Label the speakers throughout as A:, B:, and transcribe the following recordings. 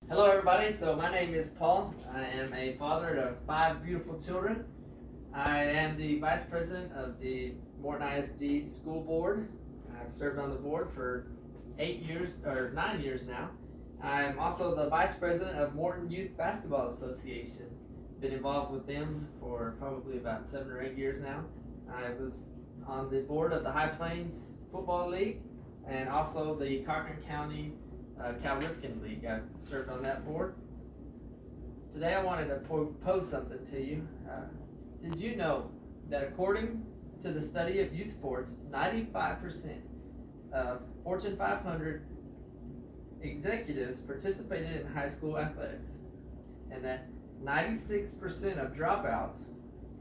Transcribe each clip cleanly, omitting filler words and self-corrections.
A: Hello, everybody. So my name is Paul. I am a father of 5 beautiful children. I am the vice president of the Morton ISD School Board. I've served on the board for 9 years now. I'm also the vice president of Morton Youth Basketball Association. Been involved with them for probably about 7 or 8 years now. I was on the board of the High Plains Football League and also the Cochran County Cal Ripken League. I've served on that board. Today I wanted to pose something to you. Did you know that according to the study of youth sports, 95% of Fortune 500 executives participated in high school athletics, and that 96% of dropouts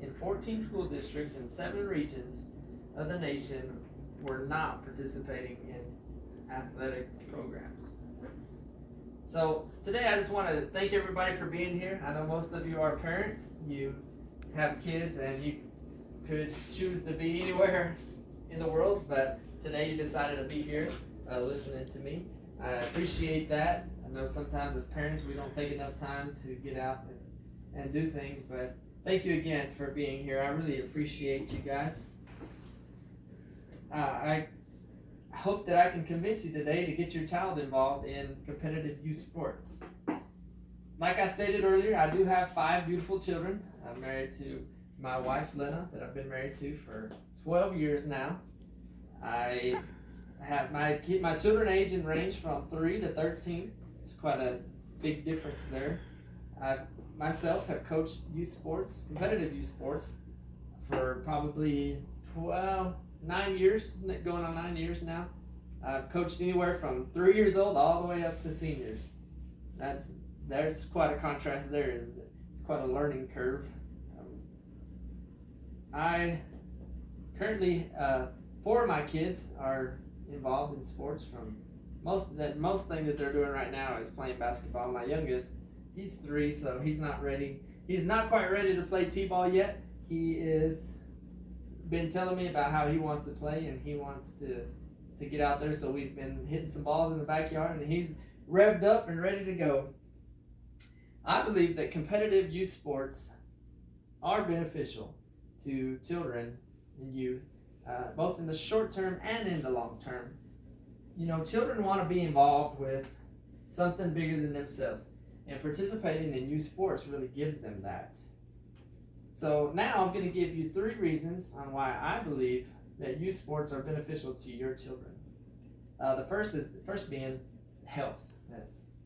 A: in 14 school districts in 7 regions of the nation were not participating in athletic programs? So today I just want to thank everybody for being here. I know most of you are parents. You have kids and you could choose to be anywhere in the world, but today you decided to be here listening to me. I appreciate that. I know sometimes as parents we don't take enough time to get out and do things, but thank you again for being here. I really appreciate you guys. I hope that I can convince you today to get your child involved in competitive youth sports. Like I stated earlier, I do have 5 beautiful children. I'm married to my wife, Lena, that I've been married to for 12 years now. I have my children age and range from 3 to 13. It's quite a big difference there. I myself have coached youth sports, competitive youth sports, for probably 9 years, going on 9 years now. I've coached anywhere from 3 years old all the way up to seniors. There's quite a contrast there. It's quite a learning curve. I currently 4 of my kids are involved in sports. From most thing that they're doing right now is playing basketball. My youngest, he's 3, so he's not ready. He's not quite ready to play t-ball yet. He is been telling me about how he wants to play and he wants to get out there, so we've been hitting some balls in the backyard and he's revved up and ready to go. I believe that competitive youth sports are beneficial to children and youth, both in the short term and in the long term. You know, children want to be involved with something bigger than themselves, and participating in youth sports really gives them that. So now I'm going to give you 3 reasons on why I believe that youth sports are beneficial to your children. The first being health,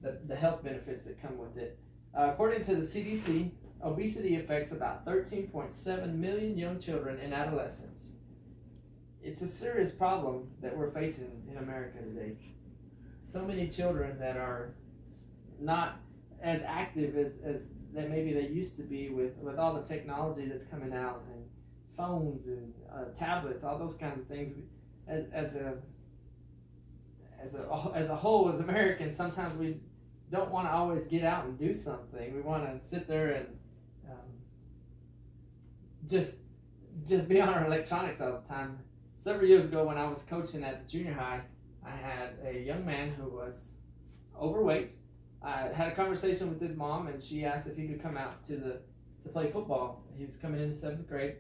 A: the health benefits that come with it. According to the CDC, obesity affects about 13.7 million young children and adolescents. It's a serious problem that we're facing in America today. So many children that are not as active as that maybe they used to be with all the technology that's coming out, and phones and tablets, all those kinds of things. As a whole, as Americans, sometimes we don't want to always get out and do something. We want to sit there and just be on our electronics all the time. Several years ago, when I was coaching at the junior high, I had a young man who was overweight. I had a conversation with his mom, and she asked if he could come out to play football. He was coming into 7th grade,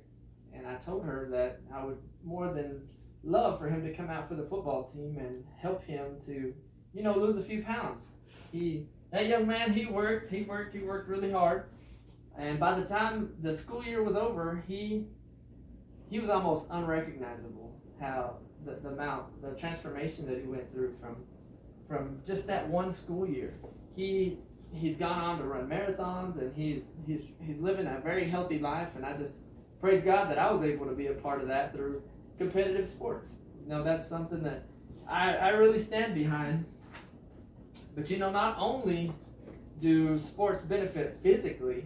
A: and I told her that I would more than love for him to come out for the football team and help him to, lose a few pounds. That young man, he worked really hard, and by the time the school year was over, he was almost unrecognizable. How the transformation that he went through from just that one school year. He's gone on to run marathons, and he's living a very healthy life, and I just praise God that I was able to be a part of that through competitive sports. That's something that I really stand behind. But not only do sports benefit physically,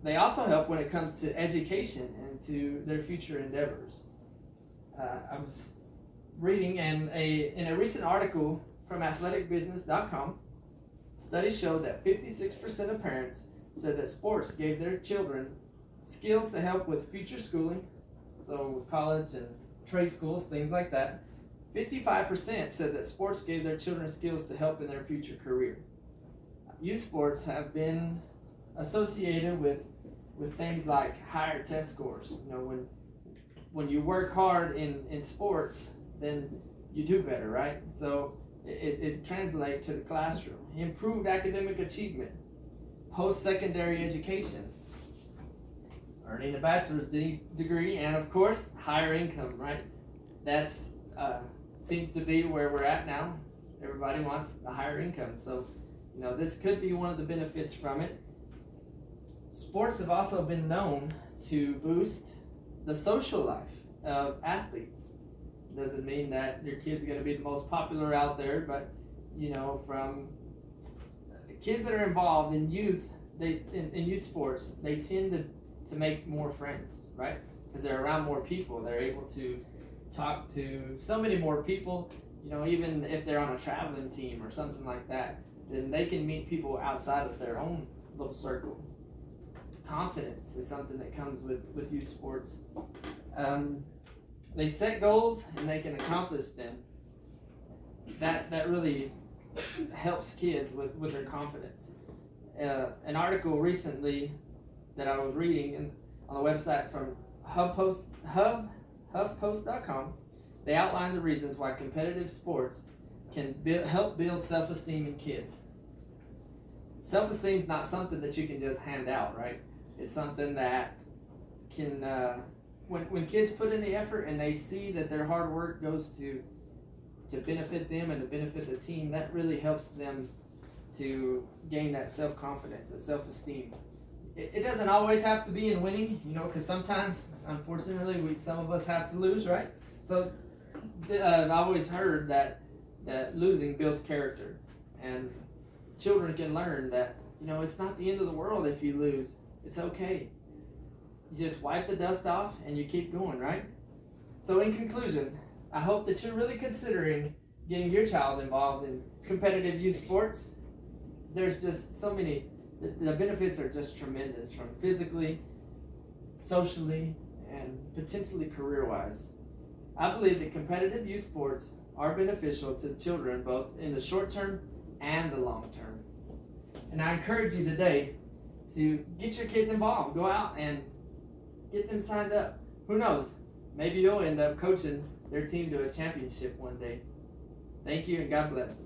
A: they also help when it comes to education and to their future endeavors. I was reading in a recent article from athleticbusiness.com. Studies showed that 56% of parents said that sports gave their children skills to help with future schooling, so college and trade schools, things like that. 55% said that sports gave their children skills to help in their future career. youth sports have been associated with things like higher test scores. When you work hard in sports, then you do better, right? So it translates to the classroom. Improved academic achievement, post-secondary education, earning a bachelor's degree, and of course, higher income, right? That's seems to be where we're at now. Everybody wants a higher income. So, this could be one of the benefits from it. Sports have also been known to boost the social life of athletes. Doesn't mean that your kid's going to be the most popular out there, but from the kids that are involved in youth, in youth sports, they tend to make more friends, right? Because they're around more people. They're able to talk to so many more people. Even if they're on a traveling team or something like that, then they can meet people outside of their own little circle. Confidence is something that comes with youth sports. They set goals and they can accomplish them. That really helps kids with their confidence. An article recently that I was reading on the website from HuffPost.com, they outline the reasons why competitive sports can help build self-esteem in kids. Self-esteem is not something that you can just hand out, right? It's something that can, when kids put in the effort and they see that their hard work goes to benefit them and to benefit the team, that really helps them to gain that self-confidence, that self-esteem. It doesn't always have to be in winning, because sometimes, unfortunately, some of us have to lose, right? So I've always heard that losing builds character, and children can learn that, it's not the end of the world if you lose. It's okay. You just wipe the dust off and you keep going, right? So in conclusion, I hope that you're really considering getting your child involved in competitive youth sports. There's just so many, the benefits are just tremendous, from physically, socially, and potentially career-wise. I believe that competitive youth sports are beneficial to children both in the short term and the long term. And I encourage you today to get your kids involved. Go out and get them signed up. Who knows? Maybe you'll end up coaching their team to a championship one day. Thank you and God bless.